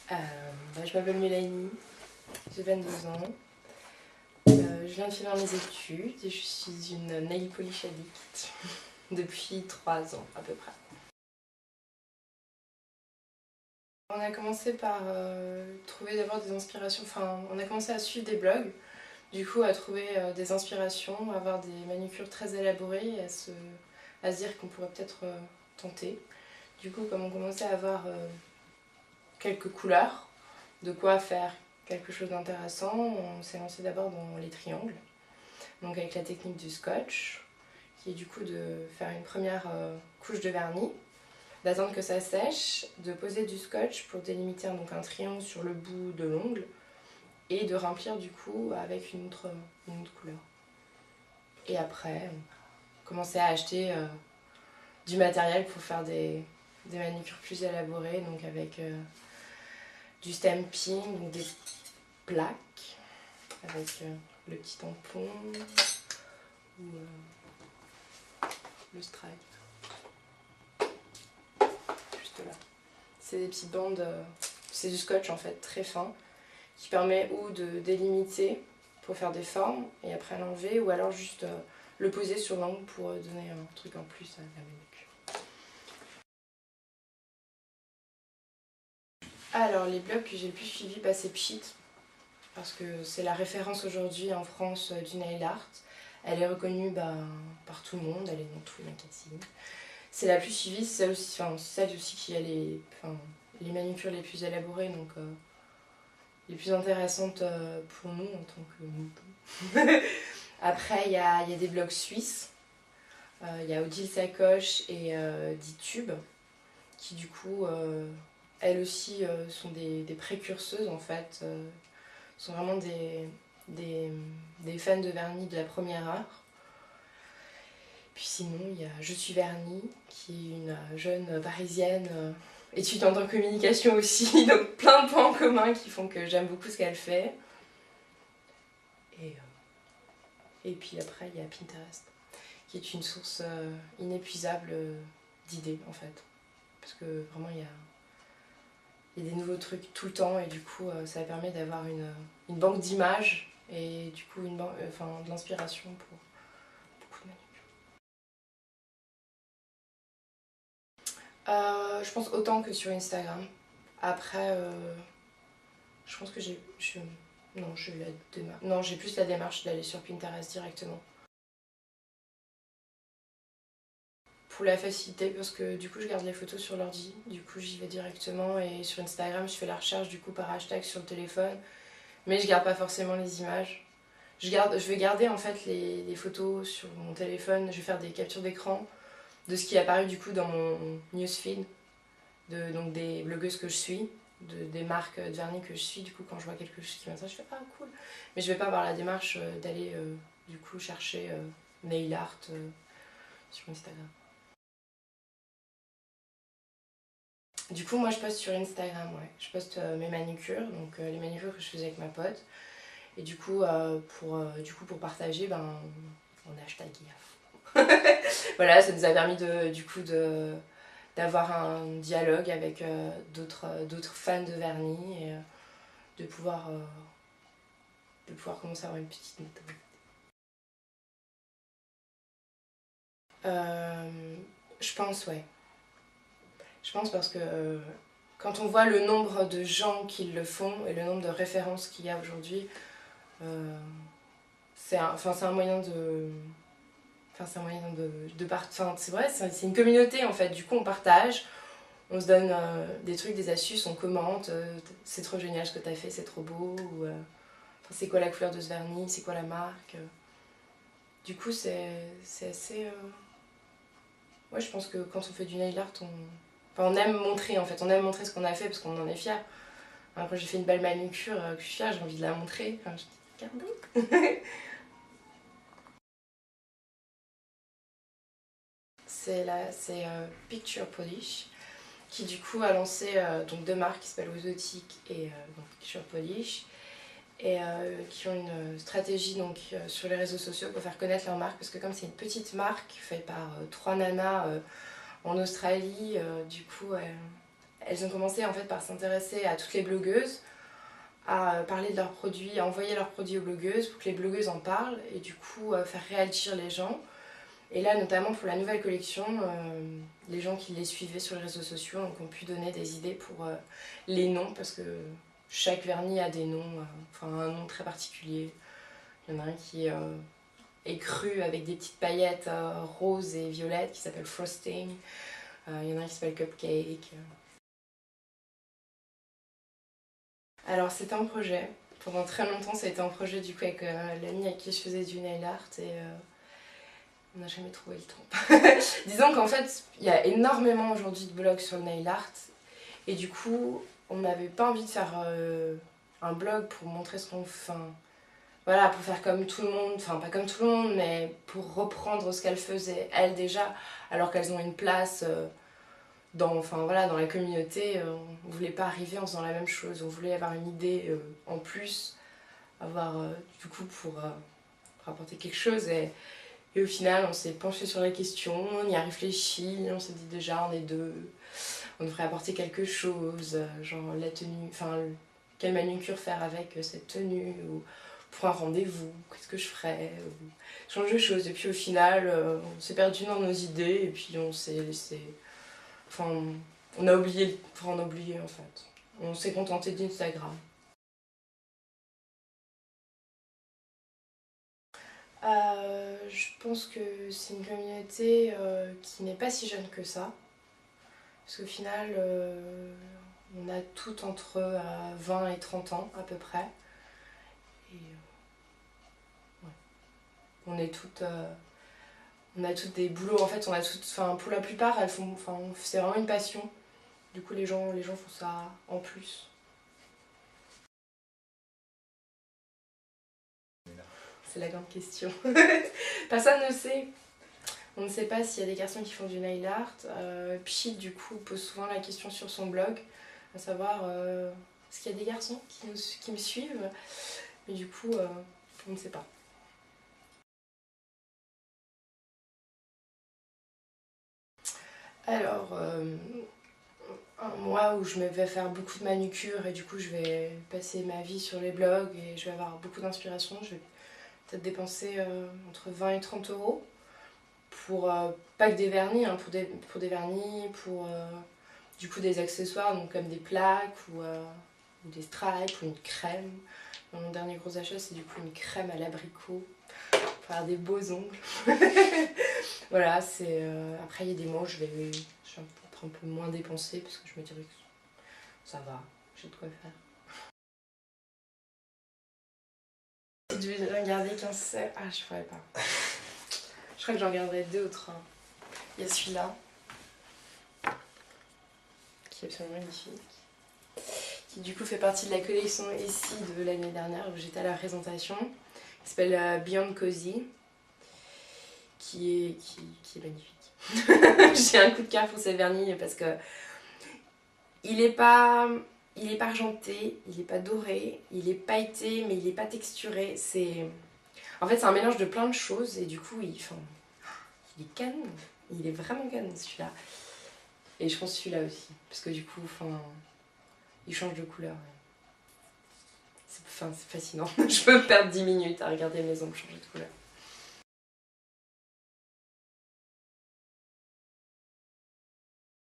Je m'appelle Mélanie, j'ai 22 ans. Je viens de finir mes études et je suis une nail polish addict depuis 3 ans à peu près. On a commencé par trouver d'abord des inspirations, on a commencé à suivre des blogs, du coup à trouver des inspirations, à avoir des manucures très élaborées et à se dire qu'on pourrait peut-être tenter. Du coup, comme on commençait à avoir quelques couleurs, de quoi faire quelque chose d'intéressant, on s'est lancé d'abord dans les triangles, donc avec la technique du scotch, qui est du coup de faire une première couche de vernis, d'attendre que ça sèche, de poser du scotch pour délimiter donc un triangle sur le bout de l'ongle et de remplir du coup avec une autre couleur. Et après, on commençait à acheter du matériel pour faire des manucures plus élaborées, donc avec du stamping, donc des plaques avec le petit tampon ou le stripe. Juste là. C'est des petites bandes, c'est du scotch en fait très fin qui permet ou de délimiter pour faire des formes et après l'enlever ou alors juste le poser sur l'ongle pour donner un truc en plus à la manucure. Alors les blogs que j'ai le plus suivis, c'est Pchit parce que c'est la référence aujourd'hui en France du nail art. Elle est reconnue par tout le monde, elle est dans tous les magazines. C'est la plus suivie, c'est celle aussi qui a les manucures les plus élaborées, donc les plus intéressantes pour nous en tant que nous. Après, il y a des blogs suisses. Il y a Odile Sacoche et Ditube, qui du coup, elles aussi sont des précurseuses en fait. Sont vraiment des fans de vernis de la première heure. Puis sinon, il y a Je suis vernis, qui est une jeune parisienne étudiante en communication aussi, donc plein de points en commun qui font que j'aime beaucoup ce qu'elle fait. Et puis après, il y a Pinterest, qui est une source inépuisable d'idées en fait. Parce que vraiment, il y a des nouveaux trucs tout le temps et du coup, ça permet d'avoir une banque d'images et du coup, de l'inspiration pour beaucoup de manucures. Je pense autant que sur Instagram. Après, je pense que j'ai plus la démarche d'aller sur Pinterest directement. Pour la facilité, parce que du coup je garde les photos sur l'ordi, du coup j'y vais directement et sur Instagram je fais la recherche du coup par hashtag sur le téléphone, mais je garde pas forcément les images. Je vais garder en fait les photos sur mon téléphone, je vais faire des captures d'écran de ce qui est apparu du coup dans mon newsfeed, donc des blogueuses que je suis, des marques de vernis que je suis, du coup quand je vois quelque chose qui m'intéresse, je fais ah cool. Mais je vais pas avoir la démarche d'aller du coup chercher nail art sur Instagram. Du coup moi je poste sur Instagram, ouais. Je poste mes manucures, donc les manucures que je faisais avec ma pote. Et du coup pour partager, on hashtag voilà, ça nous a permis d'avoir un dialogue avec d'autres fans de vernis et de pouvoir commencer à avoir une petite notoriété. Je pense, ouais. Je pense parce que quand on voit le nombre de gens qui le font et le nombre de références qu'il y a aujourd'hui, c'est un moyen de... c'est vrai, c'est une communauté en fait. Du coup, on partage, on se donne des trucs, des astuces, on commente. C'est trop génial ce que t'as fait, c'est trop beau. Ou c'est quoi la couleur de ce vernis, c'est quoi la marque. Du coup, c'est assez. Ouais, je pense que quand on fait du nail art, on aime montrer en fait. On aime montrer ce qu'on a fait parce qu'on en est fier. Quand j'ai fait une belle manucure que je suis fière, j'ai envie de la montrer. Je dis, regardez. C'est Picture Polish, qui du coup a lancé donc 2 marques qui s'appellent Ozotic et donc Picture Polish, et qui ont une stratégie donc, sur les réseaux sociaux pour faire connaître leur marque, parce que comme c'est une petite marque faite par 3 nanas en Australie, du coup elles ont commencé en fait par s'intéresser à toutes les blogueuses, à parler de leurs produits, à envoyer leurs produits aux blogueuses pour que les blogueuses en parlent et du coup faire réagir les gens. Et là, notamment pour la nouvelle collection, les gens qui les suivaient sur les réseaux sociaux ont pu donner des idées pour les noms, parce que chaque vernis a des noms, enfin un nom très particulier. Il y en a un qui est cru avec des petites paillettes roses et violettes qui s'appelle Frosting. Il y en a un qui s'appelle Cupcake. Alors c'était un projet. Pendant très longtemps, ça a été un projet du coup avec l'amie avec qui je faisais du nail art et on n'a jamais trouvé le temps. Disons qu'en fait, il y a énormément aujourd'hui de blogs sur le nail art et du coup, on n'avait pas envie de faire un blog pour montrer ce qu'on fait. Voilà, pour faire comme tout le monde, enfin pas comme tout le monde, mais pour reprendre ce qu'elles faisaient elles déjà, alors qu'elles ont une place voilà, dans la communauté. On voulait pas arriver en faisant la même chose, on voulait avoir une idée en plus, avoir du coup pour rapporter quelque chose. Et au final, on s'est penché sur la question, on y a réfléchi, on s'est dit déjà, on est deux, on devrait apporter quelque chose, genre la tenue, enfin, quelle manucure faire avec cette tenue, ou pour un rendez-vous, qu'est-ce que je ferais, ou change de choses. Et puis au final, on s'est perdu dans nos idées, et puis on s'est laissé. Enfin, on a oublié, enfin, on a oublié en fait. On s'est contenté d'Instagram. Je pense que c'est une communauté qui n'est pas si jeune que ça. Parce qu'au final, on a toutes entre 20 et 30 ans à peu près. Et ouais. On est toutes, on a toutes des boulots. En fait, on a toutes, enfin, pour la plupart, elles font, enfin, c'est vraiment une passion. Du coup, les gens font ça en plus. C'est la grande question. Personne ne sait. On ne sait pas s'il y a des garçons qui font du nail art. Pchit, du coup, pose souvent la question sur son blog, à savoir est-ce qu'il y a des garçons qui me suivent. Mais du coup, on ne sait pas. Alors, un mois où je me vais faire beaucoup de manucure et du coup je vais passer ma vie sur les blogs et je vais avoir beaucoup d'inspiration. Je vais peut-être dépenser entre 20 et 30 euros pour pas que des vernis, hein, pour des vernis, pour du coup des accessoires, donc comme des plaques ou des stripes ou une crème. Mon dernier gros achat, c'est du coup une crème à l'abricot pour faire des beaux ongles. Voilà, c'est après il y a des mois où je vais un peu moins dépenser parce que je me dirais que ça va, j'ai de quoi faire. Si je devais regarder qu'un seul, ah je pourrais pas. Je crois que j'en regarderai deux autres. Il y a celui-là qui est absolument magnifique, qui du coup fait partie de la collection ici de l'année dernière où j'étais à la présentation, qui s'appelle Beyond Cozy, qui est magnifique. J'ai un coup de cœur pour ce vernis parce que il est pas argenté, il est pas doré, il est pailleté mais il est pas texturé. En fait c'est un mélange de plein de choses et du coup il est canon, il est vraiment canon celui-là. Et je pense celui-là aussi parce que du coup il change de couleur. C'est fascinant. Je peux perdre 10 minutes à regarder mes ongles changer de couleur.